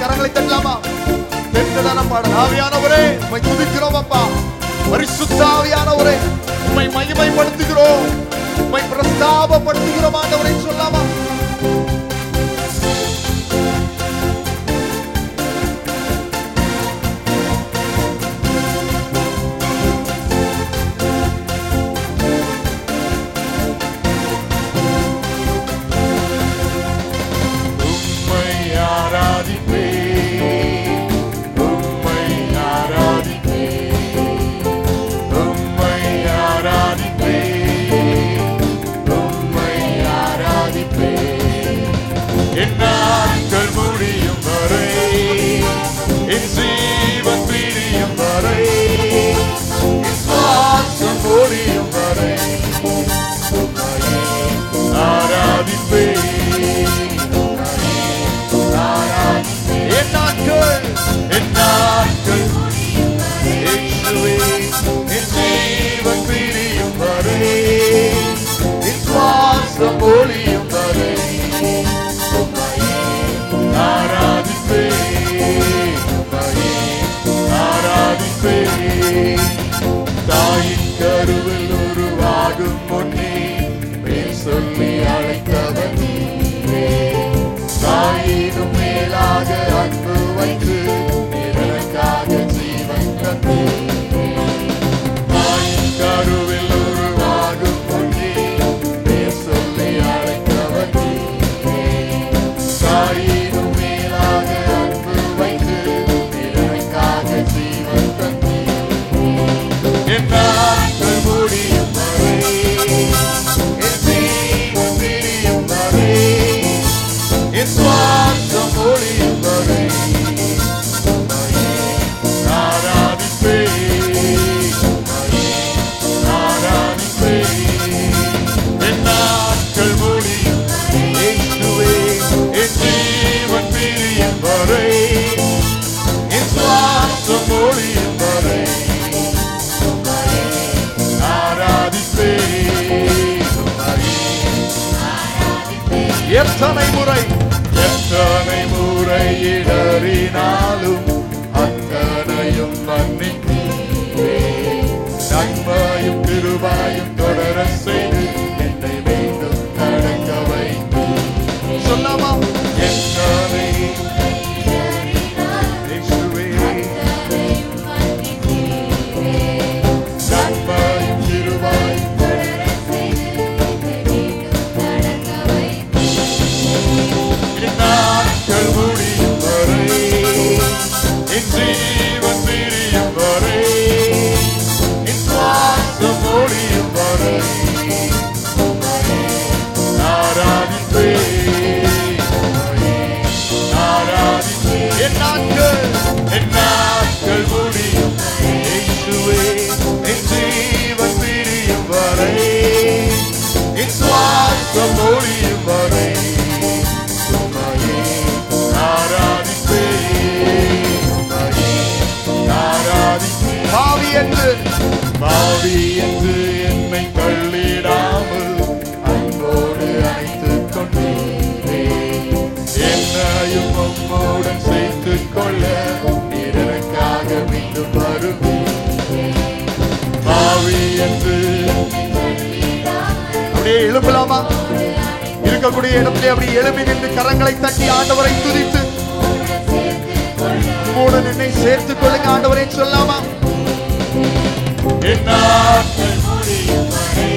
கரங்களை தட்டலாமா? பெற்றதான பாடல். ஆவியானவரே உம்மை துதிக்கிறோம் அப்பா. பரிசுத்த ஆவியானவரே உம்மை மகிமைப்படுத்துகிறோம், உம்மை பிரஸ்தாபப்படுத்துகிறோம் ஆண்டவரே சொல்லாமா? எத்தனை முறை இடறினாலும் அத்தனையும் மன்னித்தீரே. நன்மையும் கிருபையும் தொடர செய்து என்னை மீண்டும் நடக்க வைத்தீரே. சொல்லாமா? எத்தனை பாவி என்று என்னை தள்ளிடாமல் அன்போடு அழைத்துக் கொண்டீரே. என்னையும் உம்மோடன் சேர்த்துக் கொள்ள எனக்காக மீண்டும் வருவீரே. பாவி என்று அப்படியே எழுப்பலாமா? இருக்கக்கூடிய இடத்திலே அப்படி எழுப்பி நின்று கரங்களை தட்டி ஆண்டவரை துதித்து உம்மோடன் என்னை சேர்த்துக் கொள்ளுங்க ஆண்டவரை சொல்லாமா? என் நாட்கள் முடியும் வரை